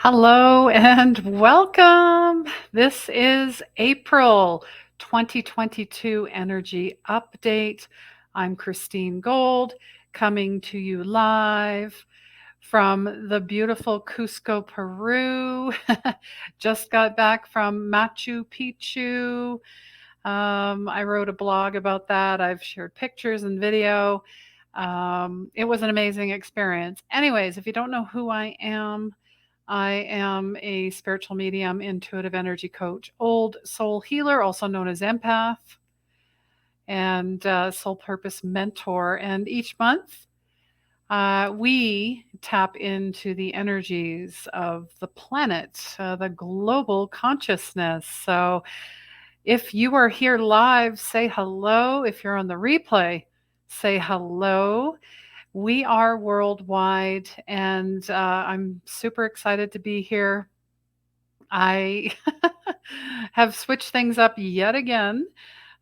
Hello and welcome. This is April 2022 Energy Update. I'm Christine Gold, coming to you live from the beautiful Cusco, Peru. Just got back from Machu Picchu. I wrote a blog about that. I've shared pictures and video. It was an amazing experience. Anyways, if you don't know who I am a spiritual medium, intuitive energy coach, old soul healer, also known as empath, and soul purpose mentor. And each month, we tap into the energies of the planet, the global consciousness. So if you are here live, say hello. If you're on the replay, say hello. We are worldwide, and I'm super excited to be here. I have switched things up yet again.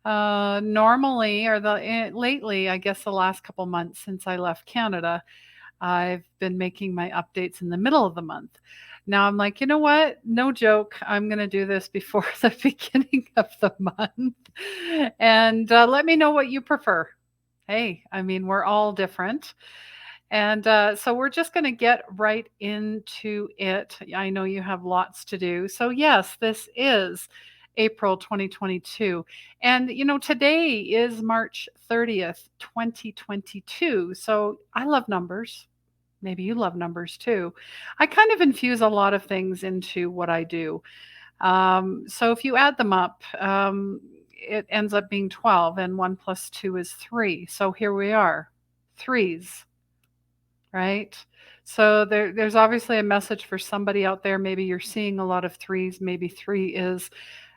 Normally, or lately, I guess the last couple months since I left Canada, I've been making my updates in the middle of the month. Now I'm like, you know what? No joke. I'm going to do this before the beginning of the month. And let me know what you prefer. Hey, I mean, we're all different. And so we're just going to get right into it. I know you have lots to do. So, yes, this is April 2022. And, today is March 30th, 2022. So I love numbers. Maybe you love numbers too. I kind of infuse a lot of things into what I do. So if you add them up, it ends up being 12, and 1 plus 2 is 3. So here we are, threes, right? So there's obviously a message for somebody out there. Maybe you're seeing a lot of threes. Maybe 3 is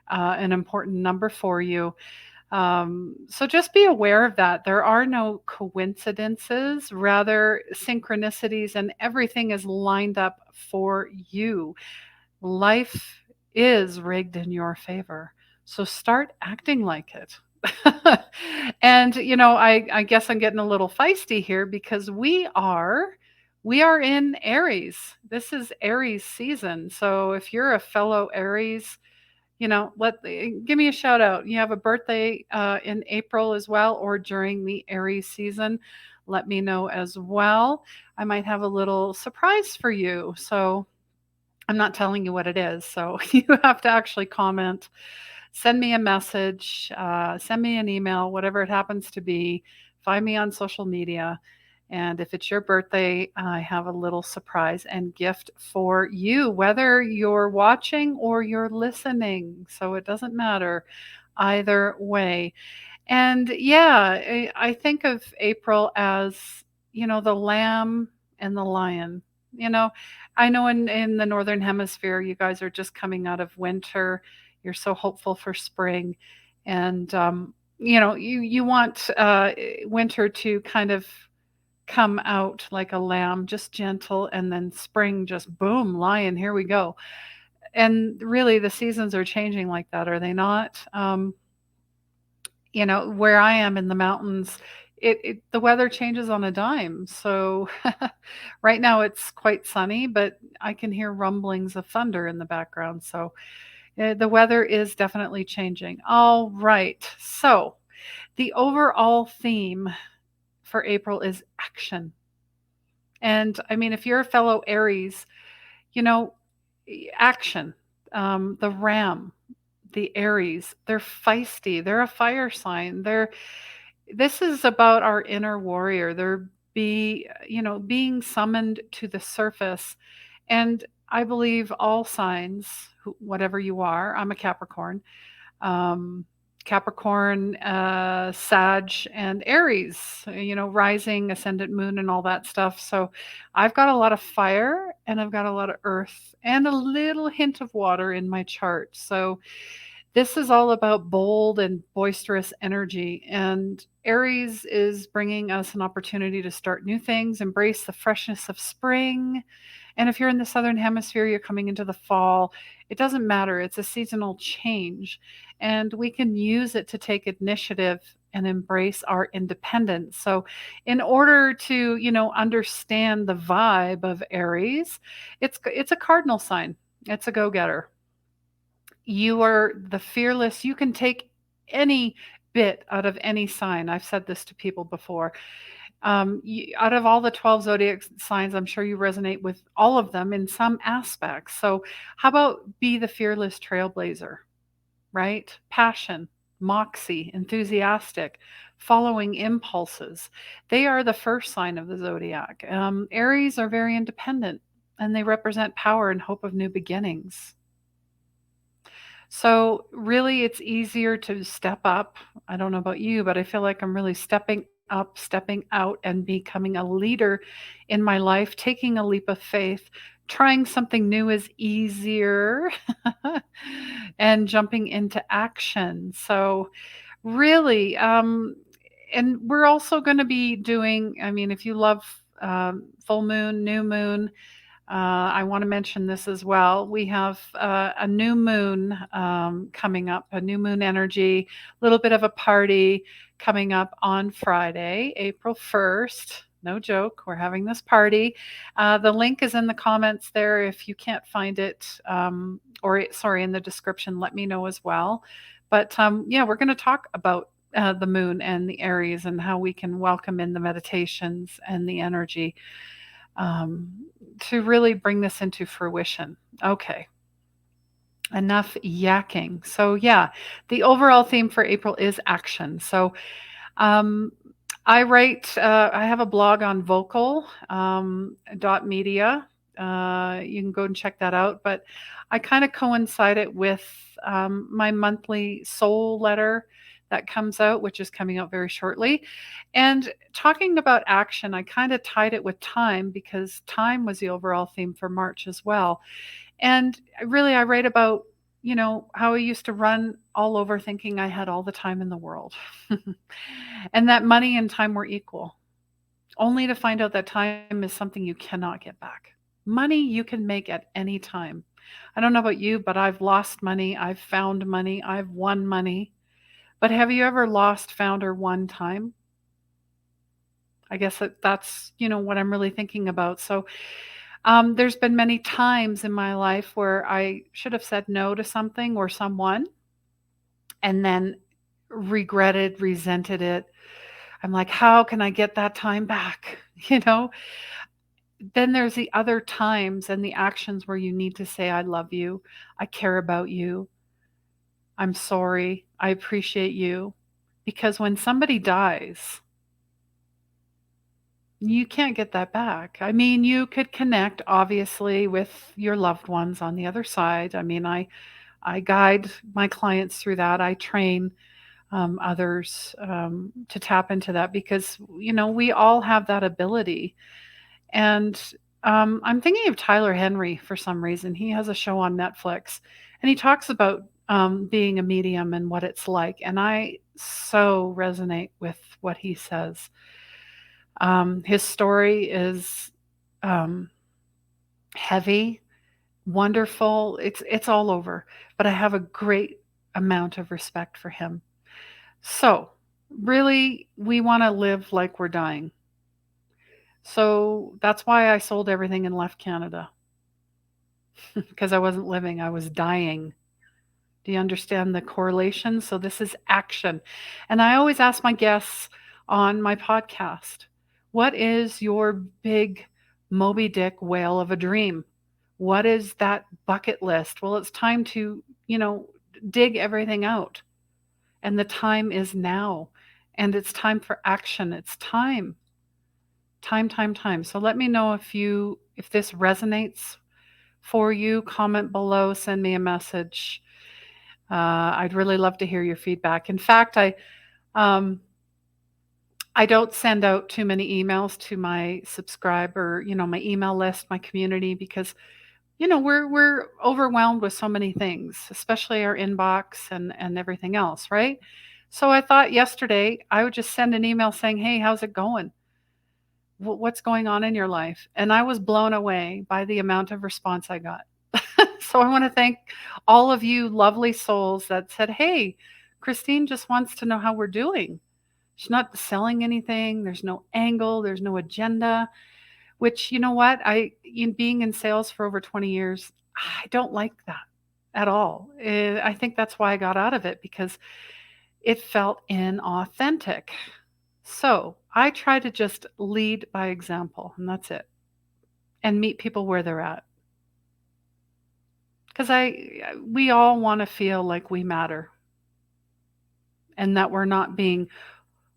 an important number for you. So just be aware of that. There are no coincidences, rather synchronicities, and everything is lined up for you. Life is rigged in your favor. So start acting like it. And I guess I'm getting a little feisty here because we are in Aries. This is Aries season. So if you're a fellow Aries, give me a shout out. You have a birthday in April as well, or during the Aries season, let me know as well. I might have a little surprise for you. So I'm not telling you what it is. So you have to actually comment, send me a message, send me an email, whatever it happens to be. Find me on social media. And if it's your birthday, I have a little surprise and gift for you, whether you're watching or you're listening. So it doesn't matter either way. And yeah, I think of April as, the lamb and the lion. You know, I know in the Northern Hemisphere, you guys are just coming out of winter. You're so hopeful for spring. And, you want winter to kind of come out like a lamb, just gentle, and then spring, just boom, lion, here we go. And really, the seasons are changing like that, are they not? Where I am in the mountains, the weather changes on a dime. So right now it's quite sunny, but I can hear rumblings of thunder in the background. So the weather is definitely changing. All right. So the overall theme for April is action. And I mean, if you're a fellow Aries, you know, action, the ram, the Aries, they're feisty. They're a fire sign. This is about our inner warrior. Being summoned to the surface. And I believe all signs, whatever you are, I'm a Capricorn, um, Capricorn, Sag, and Aries, rising, ascendant moon, and all that stuff. So I've got a lot of fire and I've got a lot of earth and a little hint of water in my chart. So this is all about bold and boisterous energy. And Aries is bringing us an opportunity to start new things, embrace the freshness of spring. And if you're in the Southern Hemisphere, you're coming into the fall. It doesn't matter. It's a seasonal change. And we can use it to take initiative and embrace our independence. So, in order to, understand the vibe of Aries, it's a cardinal sign. It's a go-getter. You are the fearless. You can take any bit out of any sign. I've said this to people before. Out of all the 12 zodiac signs, I'm sure you resonate with all of them in some aspects. So, how about be the fearless trailblazer, right? Passion, moxie, enthusiastic, following impulses. They are the first sign of the zodiac. Aries are very independent and they represent power and hope of new beginnings. So, really, it's easier to step up. I don't know about you, but I feel like I'm really stepping up, stepping out, and becoming a leader in my life, taking a leap of faith. Trying something new is easier and jumping into action. So, really, and we're also going to be doing, I mean, if you love full moon, new moon, I want to mention this as well. We have a new moon coming up, a new moon energy, a little bit of a party coming up on Friday, April 1st. No joke, we're having this party. The link is in the comments there. If you can't find it, in the description, let me know as well. But yeah, we're going to talk about the moon and the Aries and how we can welcome in the meditations and the energy to really bring this into fruition. Okay, enough yakking. So, yeah, the overall theme for April is action. So, um, I have a blog on vocal .media. You can go and check that out. But I kind of coincide it with my monthly soul letter that comes out, which is coming out very shortly. And talking about action, I kind of tied it with time because time was the overall theme for March as well. And really, I write about, how I used to run all over thinking I had all the time in the world and that money and time were equal, only to find out that time is something you cannot get back. Money you can make at any time. I don't know about you, but I've lost money, I've found money, I've won money. But have you ever lost, found, or won time? I guess that's, what I'm really thinking about. So there's been many times in my life where I should have said no to something or someone and then regretted, resented it. I'm like, how can I get that time back? You know, then there's the other times and the actions where you need to say, I love you. I care about you. I'm sorry. I appreciate you. Because when somebody dies, you can't get that back. I mean, you could connect obviously with your loved ones on the other side. I mean, I guide my clients through that. I train others to tap into that because, we all have that ability. And I'm thinking of Tyler Henry for some reason. He has a show on Netflix and he talks about being a medium and what it's like. And I so resonate with what he says. His story is heavy, wonderful. It's all over, but I have a great amount of respect for him. So, really, we want to live like we're dying. So that's why I sold everything and left Canada because I wasn't living, I was dying. Do you understand the correlation? So this is action. And I always ask my guests on my podcast, what is your big Moby Dick whale of a dream? What is that bucket list? Well, it's time to, dig everything out. And the time is now. And it's time for action. It's time. Time. So let me know if this resonates for you. Comment below, send me a message. I'd really love to hear your feedback. In fact, I don't send out too many emails to my subscriber, my email list, my community, because we're overwhelmed with so many things, especially our inbox and everything else, right? So I thought yesterday I would just send an email saying, "Hey, how's it going? What's going on in your life?" And I was blown away by the amount of response I got. So I want to thank all of you lovely souls that said, "Hey, Christine just wants to know how we're doing." She's not selling anything. There's no angle. There's no agenda, which, you know what? Being in sales for over 20 years, I don't like that at all. I think that's why I got out of it, because it felt inauthentic. So I try to just lead by example, and that's it, and meet people where they're at. Because we all want to feel like we matter and that we're not being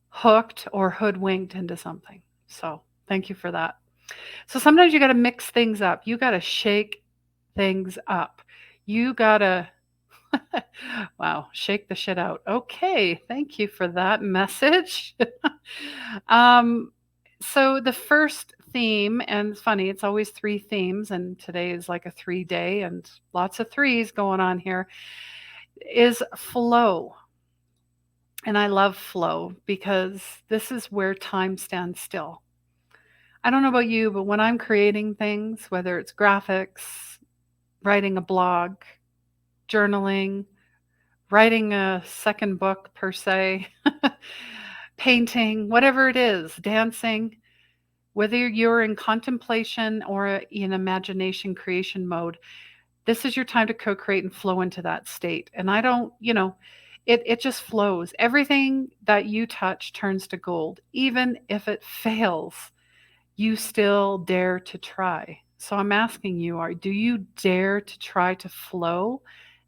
hooked or hoodwinked into something. So thank you for that. So sometimes you got to mix things up. You got to shake things up. You got to, wow, shake the shit out. Okay, thank you for that message. um, so the first theme, and it's funny, it's always three themes, and today is like a 3-day, and lots of threes going on here, is flow. And I love flow because this is where time stands still. I don't know about you, but when I'm creating things, whether it's graphics, writing a blog, journaling, writing a second book per se, painting, whatever it is, dancing, whether you're in contemplation or in imagination creation mode, this is your time to co-create and flow into that state. And I don't, it just flows. Everything that you touch turns to gold. Even if it fails, you still dare to try. So I'm asking you, do you dare to try to flow?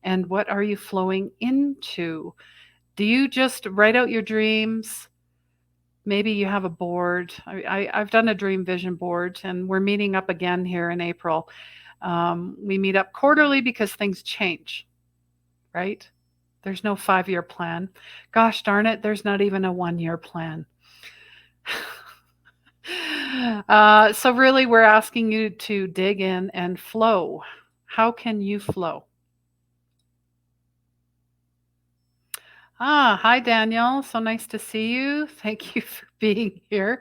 And what are you flowing into? Do you just write out your dreams? Maybe you have a board. I've done a dream vision board, and we're meeting up again here in April. We meet up quarterly because things change, right? There's no 5-year plan. Gosh darn it, there's not even a 1-year plan. So really, we're asking you to dig in and flow. How can you flow? Hi, Daniel. So nice to see you. Thank you for being here.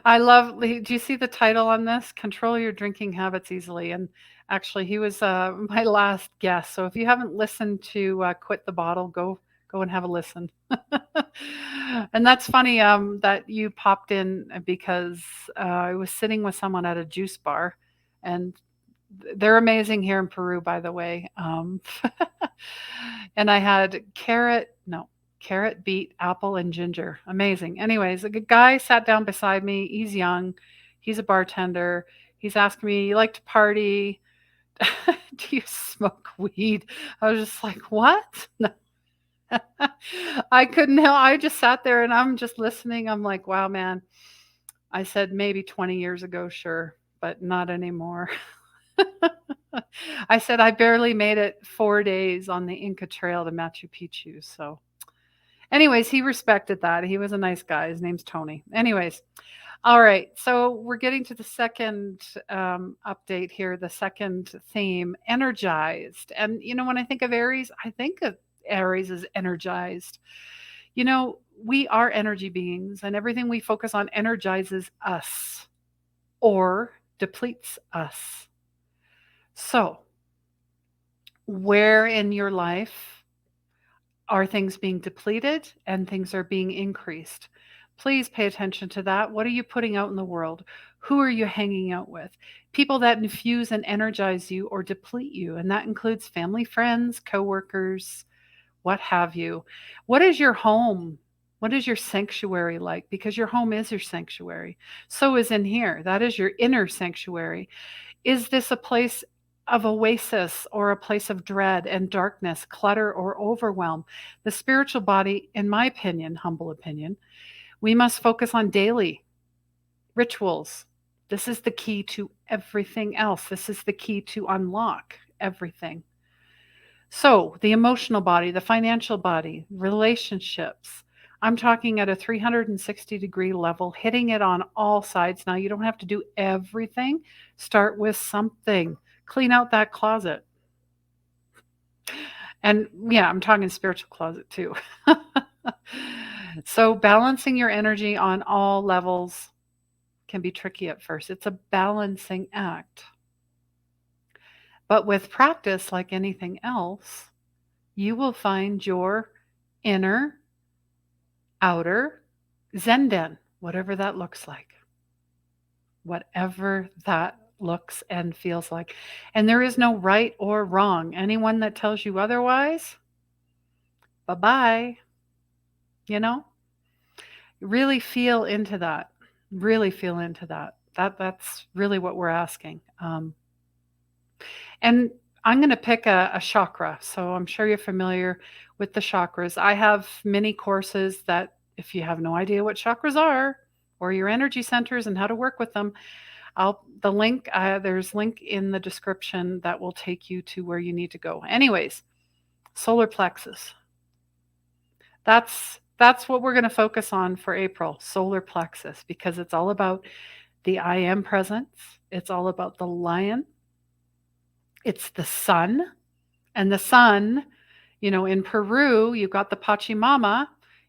Do you see the title on this? Control Your Drinking Habits Easily. And actually, he was my last guest. So if you haven't listened to Quit the Bottle, go and have a listen. And that's funny that you popped in because I was sitting with someone at a juice bar, and they're amazing here in Peru, by the way. And I had carrot, beet, apple, and ginger. Amazing. Anyways, a guy sat down beside me. He's young. He's a bartender. He's asking me, "You like to party? Do you smoke weed?" I was just like, "What?" No. I couldn't help. I just sat there and I'm just listening. I'm like, "Wow, man." I said, "Maybe 20 years ago, sure, but not anymore." I said, "I barely made it 4 days on the Inca Trail to Machu Picchu." So anyways, he respected that. He was a nice guy. His name's Tony. Anyways, all right. So we're getting to the second update here, the second theme, energized. And, when I think of Aries, I think of Aries as energized. We are energy beings, and everything we focus on energizes us or depletes us. So, where in your life are things being depleted and things are being increased? Please pay attention to that. What are you putting out in the world? Who are you hanging out with? People that infuse and energize you or deplete you. And that includes family, friends, coworkers, what have you. What is your home? What is your sanctuary like? Because your home is your sanctuary. So is in here. That is your inner sanctuary. Is this a place of oasis or a place of dread and darkness, clutter or overwhelm? The spiritual body, in my opinion, humble opinion, we must focus on daily rituals. This is the key to everything else. This is the key to unlock everything. So, the emotional body, the financial body, relationships. I'm talking at a 360-degree level, hitting it on all sides. Now, you don't have to do everything. Start with something. Clean out that closet. And yeah, I'm talking spiritual closet too. So, balancing your energy on all levels can be tricky at first. It's a balancing act. But with practice, like anything else, you will find your inner, outer, Zenden, whatever that looks like, whatever that looks and feels like. And there is no right or wrong. Anyone that tells you otherwise, bye bye. You know, really feel into that. Really feel into that. That's really what we're asking. And I'm going to pick a chakra. So I'm sure you're familiar with the chakras. I have many courses that, if you have no idea what chakras are or your energy centers and how to work with them, there's link in the description that will take you to where you need to go. Anyways, solar plexus. That's what we're going to focus on for April, solar plexus, because it's all about the I am presence. It's all about the lion. It's the sun. And the sun, in Peru, you've got the Pachamama,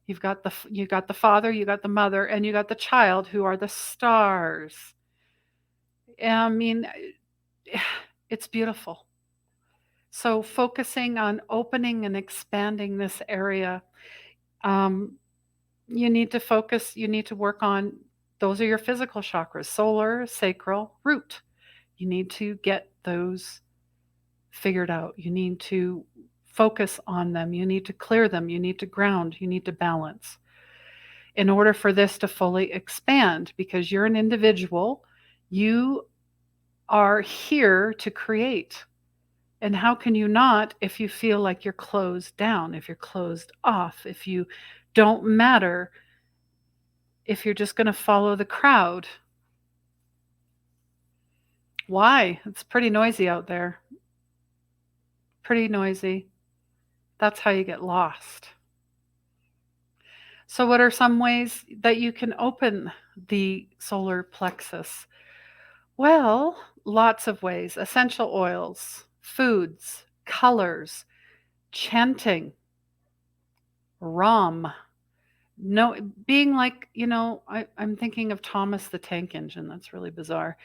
you got the father, you got the mother, and you got the child, who are the stars. I mean, it's beautiful. So focusing on opening and expanding this area, you need to focus, you need to work on, those are your physical chakras: solar, sacral, root. You need to get those figured out. You need to focus on them. You need to clear them. You need to ground. You need to balance in order for this to fully expand, because you're an individual. You are here to create. And how can you not if you feel like you're closed down, if you're closed off, if you don't matter, if you're just going to follow the crowd? Why? It's pretty noisy out there. Pretty noisy. That's how you get lost. So, what are some ways that you can open the solar plexus? Well, lots of ways: essential oils, foods, colors, chanting, rum. No, being like, I'm thinking of Thomas the Tank Engine. That's really bizarre.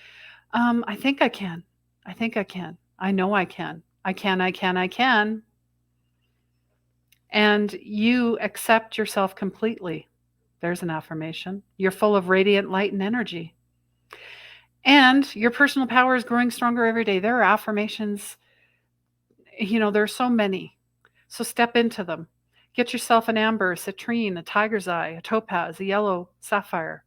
I think I can. I think I can. I know I can. I can, I can, I can. And you accept yourself completely. There's an affirmation. You're full of radiant light and energy. And your personal power is growing stronger every day. There are affirmations, there's so many. So step into them. Get yourself an amber, a citrine, a tiger's eye, a topaz, a yellow sapphire.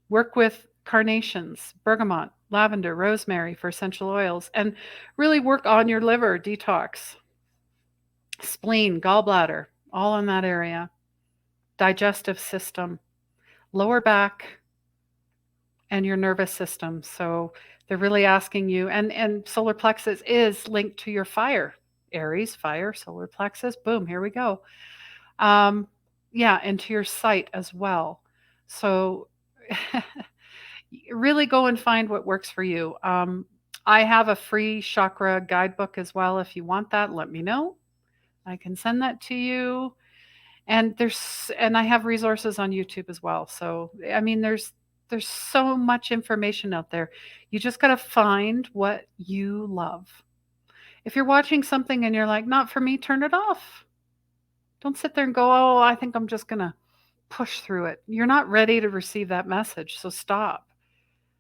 Work with carnations, bergamot, lavender, rosemary for essential oils, and really work on your liver detox, spleen, gallbladder, all in that area, digestive system, lower back, and your nervous system. So they're really asking you, and solar plexus is linked to your fire. Aries, fire, solar plexus, boom, here we go. Yeah, and to your sight as well. So really go and find what works for you. I have a free chakra guidebook as well. If you want that, let me know. I can send that to you. And I have resources on YouTube as well. So I mean, there's so much information out there. You just got to find what you love. If you're watching something and you're like, not for me, turn it off. Don't sit there and go, oh, I think I'm just going to push through it. You're not ready to receive that message. So stop.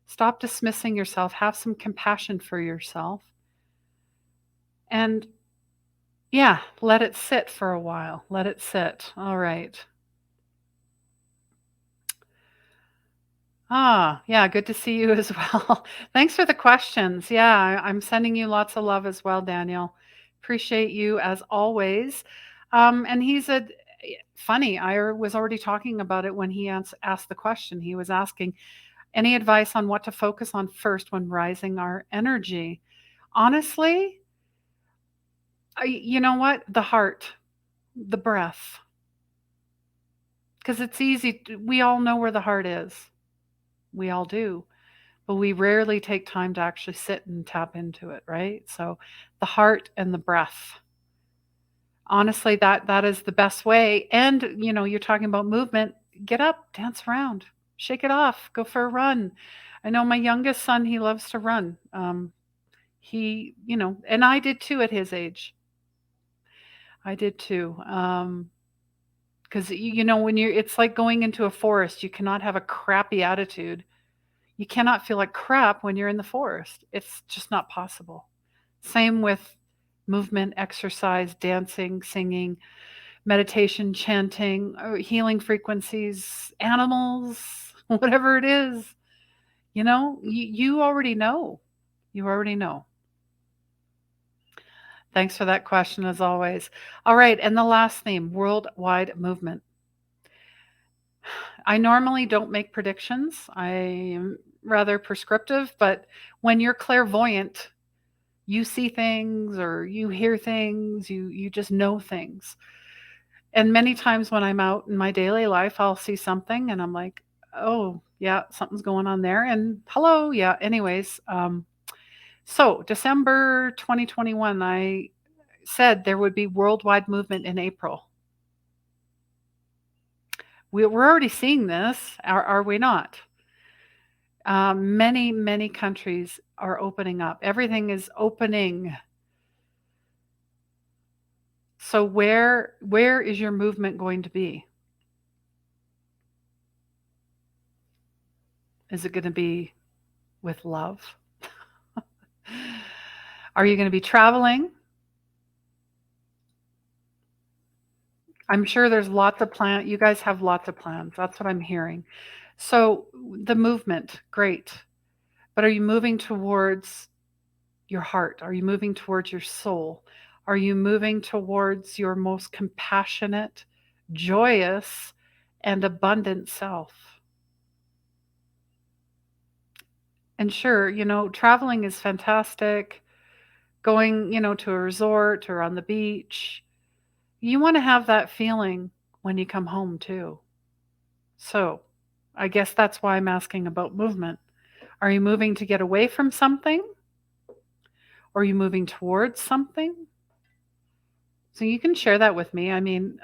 Stop dismissing yourself. Have some compassion for yourself. And yeah, let it sit for a while. Let it sit. All right. Yeah, good to see you as well. Thanks for the questions. Yeah, I'm sending you lots of love as well, Daniel. Appreciate you as always. And he said, funny, I was already talking about it when he asked the question. He was asking, any advice on what to focus on first when rising our energy? Honestly, you know what? The heart, the breath. Because it's easy. We all know where the heart is. We all do. But we rarely take time to actually sit and tap into it, right? So the heart and the breath. Honestly, that is the best way. And, you're talking about movement. Get up, dance around, shake it off, go for a run. I know my youngest son, he loves to run. And I did too at his age. I did too. Because when it's like going into a forest. You cannot have a crappy attitude. You cannot feel like crap when you're in the forest. It's just not possible. Same with movement, exercise, dancing, singing, meditation, chanting, healing frequencies, animals, whatever it is. You already know. You already know. Thanks for that question, as always. All right, and the last theme, worldwide movement. I normally don't make predictions. I am rather prescriptive, but when you're clairvoyant, you see things or you hear things, you just know things. And many times when I'm out in my daily life, I'll see something and I'm like, oh, yeah, something's going on there. And hello, yeah, anyways. So December 2021, I said there would be worldwide movement in April. We're already seeing this, are we not? Many, many countries are opening up. Everything is opening. So where is your movement going to be? Is it going to be with love? Are you going to be traveling? I'm sure there's lots of plans. You guys have lots of plans. That's what I'm hearing. So the movement, great. But are you moving towards your heart? Are you moving towards your soul? Are you moving towards your most compassionate, joyous, and abundant self? And sure, traveling is fantastic. Going, to a resort or on the beach. You want to have that feeling when you come home too. So, I guess that's why I'm asking about movement. Are you moving to get away from something? Or are you moving towards something? So you can share that with me. I mean,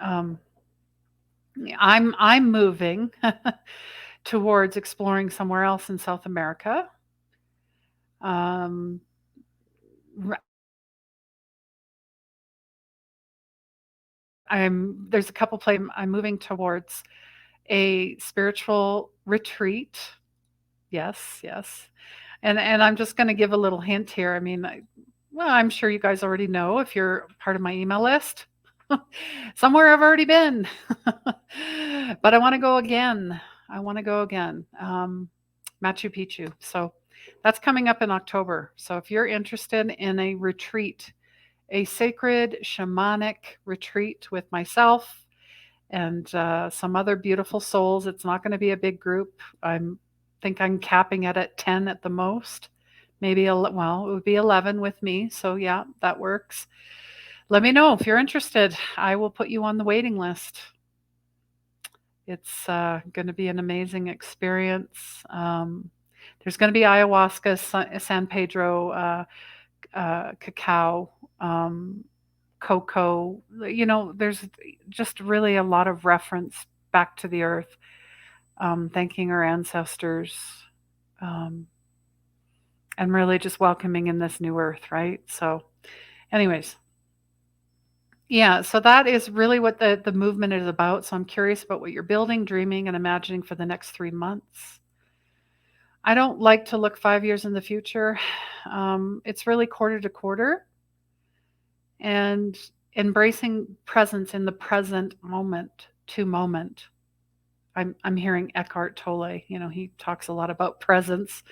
I'm moving towards exploring somewhere else in South America. Um, there's a couple places I'm moving towards a spiritual retreat. Yes, yes. And I'm just going to give a little hint here. I mean, well, I'm sure you guys already know if you're part of my email list. Somewhere I've already been. But I want to go again. I want to go again. Machu Picchu. So that's coming up in October. So if you're interested in a retreat, a sacred shamanic retreat with myself and some other beautiful souls, it's not going to be a big group. I think I'm capping it at 10 at the most. Maybe, well, it would be 11 with me. So yeah, that works. Let me know if you're interested. I will put you on the waiting list. It's going to be an amazing experience. There's going to be ayahuasca, San Pedro, cacao, cocoa. There's just really a lot of reference back to the earth, thanking our ancestors, and really just welcoming in this new earth, right? So, anyways. Yeah, so that is really what the movement is about. So I'm curious about what you're building, dreaming, and imagining for the next 3 months. I don't like to look 5 years in the future. It's really quarter to quarter and embracing presence in the present moment to moment. I'm hearing Eckhart Tolle. He talks a lot about presence.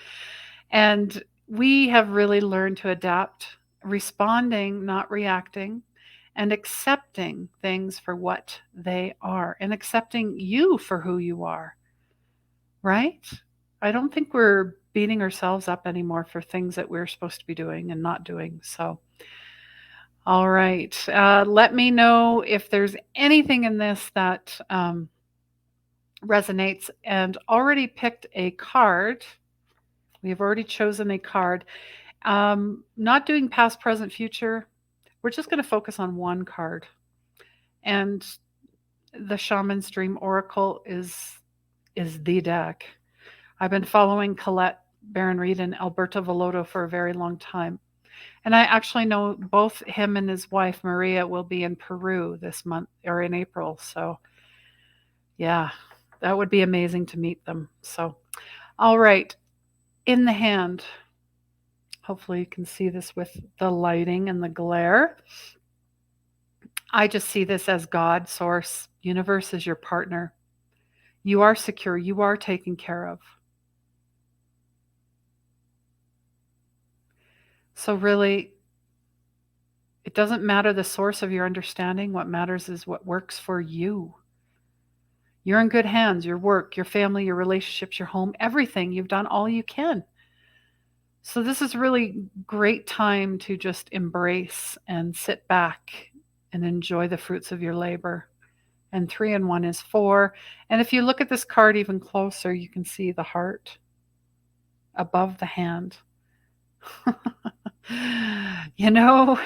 And we have really learned to adapt, responding, not reacting, and accepting things for what they are and accepting you for who you are, right? I don't think we're beating ourselves up anymore for things that we're supposed to be doing and not doing. So, all right. Let me know if there's anything in this that resonates, and already picked a card. We've already chosen a card. Not doing past, present, future. We're just going to focus on one card. And the Shaman's Dream Oracle is the deck. I've been following Colette Baron Reed and Alberto Villotto for a very long time. And I actually know both him and his wife, Maria, will be in Peru this month or in April. So Yeah, that would be amazing to meet them. So, all right, in the hand. Hopefully, you can see this with the lighting and the glare. I just see this as God, source, universe is your partner. You are secure, you are taken care of. So, really, it doesn't matter the source of your understanding. What matters is what works for you. You're in good hands, your work, your family, your relationships, your home, everything. You've done all you can. So, this is really great time to just embrace and sit back and enjoy the fruits of your labor. And 3 and 1 is 4. And if you look at this card even closer, you can see the heart above the hand. You know,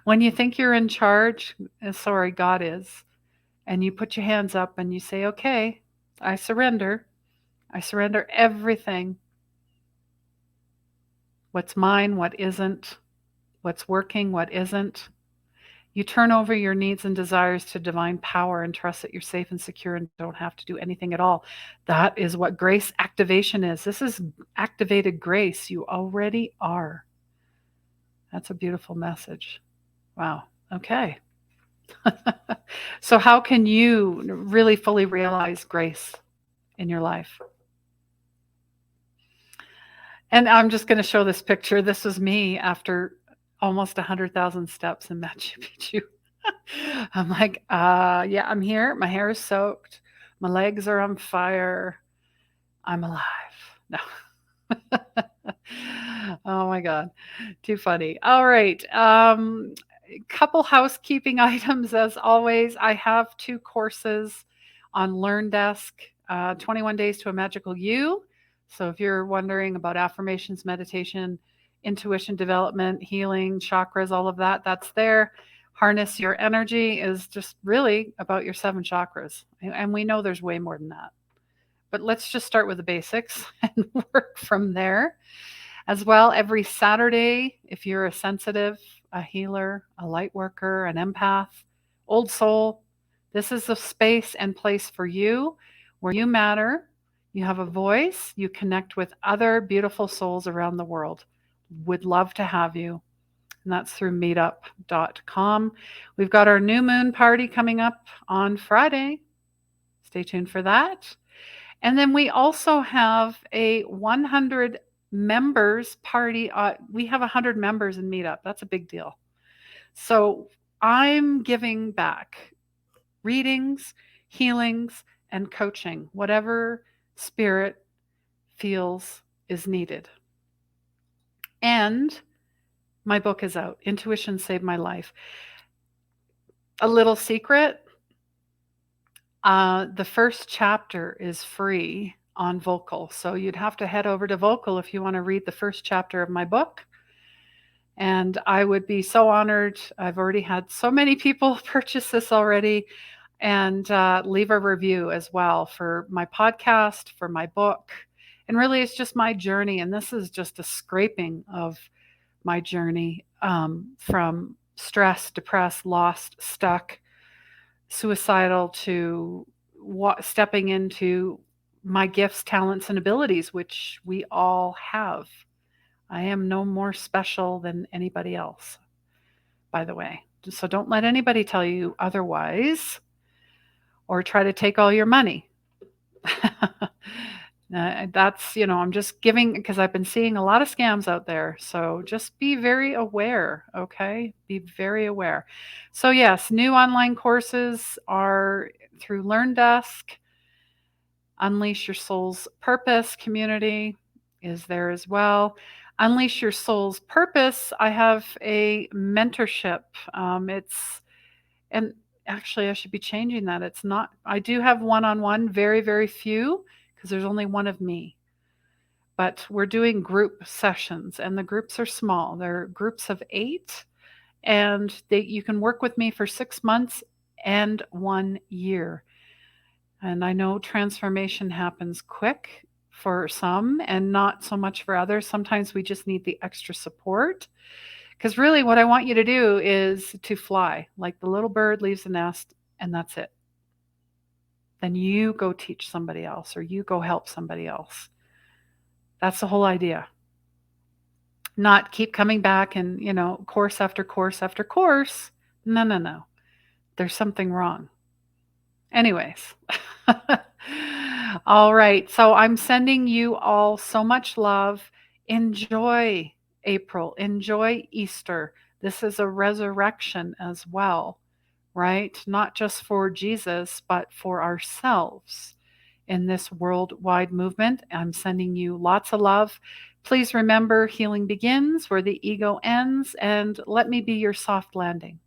when you think you're in charge, sorry, God is, and you put your hands up and you say, okay, I surrender. I surrender everything. What's mine, what isn't, what's working, what isn't. You turn over your needs and desires to divine power and trust that you're safe and secure and don't have to do anything at all. That is what grace activation is. This is activated grace. You already are. That's a beautiful message. Wow. Okay. So, how can you really fully realize grace in your life? And I'm just going to show this picture. This is me after almost 100,000 steps in Machu Picchu. I'm like, yeah, I'm here. My hair is soaked. My legs are on fire. I'm alive. No. Oh my God. Too funny. All right. Couple housekeeping items as always. I have 2 courses on LearnDesk, 21 Days to a Magical You. So if you're wondering about affirmations, meditation, intuition development, healing, chakras, all of that, that's there. Harness Your Energy is just really about your 7 chakras. And we know there's way more than that. But let's just start with the basics and work from there. As well, every Saturday, if you're a sensitive, a healer, a light worker, an empath, old soul, this is a space and place for you where you matter. You have a voice. You connect with other beautiful souls around the world. Would love to have you. And that's through meetup.com. We've got our new moon party coming up on Friday. Stay tuned for that. And then we also have a 100 members party. We have 100 members in Meetup. That's a big deal. So I'm giving back readings, healings, and coaching, whatever spirit feels is needed. And my book is out, Intuition Saved My Life. A little secret, the first chapter is free on Vocal. So you'd have to head over to Vocal if you want to read the first chapter of my book. And I would be so honored. I've already had so many people purchase this already, and leave a review as well for my podcast, for my book. And really, it's just my journey. And this is just a scraping of my journey from stressed, depressed, lost, stuck, suicidal to stepping into my gifts, talents, and abilities, which we all have. I am no more special than anybody else, by the way. So don't let anybody tell you otherwise or try to take all your money. That's, I'm just giving because I've been seeing a lot of scams out there. So just be very aware, okay? Be very aware. So, yes, new online courses are through LearnDesk. Unleash Your Soul's Purpose community is there as well. Unleash Your Soul's Purpose, I have a mentorship. And actually, I should be changing that. It's not, I do have one-on-one, very, very few, because there's only one of me. But we're doing group sessions, and the groups are small. They're groups of 8, and you can work with me for 6 months and 1 year. And I know transformation happens quick for some and not so much for others. Sometimes we just need the extra support. Because really, what I want you to do is to fly, like the little bird leaves the nest, and that's it. then you go teach somebody else or you go help somebody else. That's the whole idea. Not keep coming back and, course after course after course. No, no, no. There's something wrong. Anyways. All right. So I'm sending you all so much love. Enjoy April. Enjoy Easter. This is a resurrection as well, right? Not just for Jesus, but for ourselves in this worldwide movement. I'm sending you lots of love. Please remember, healing begins where the ego ends, and let me be your soft landing.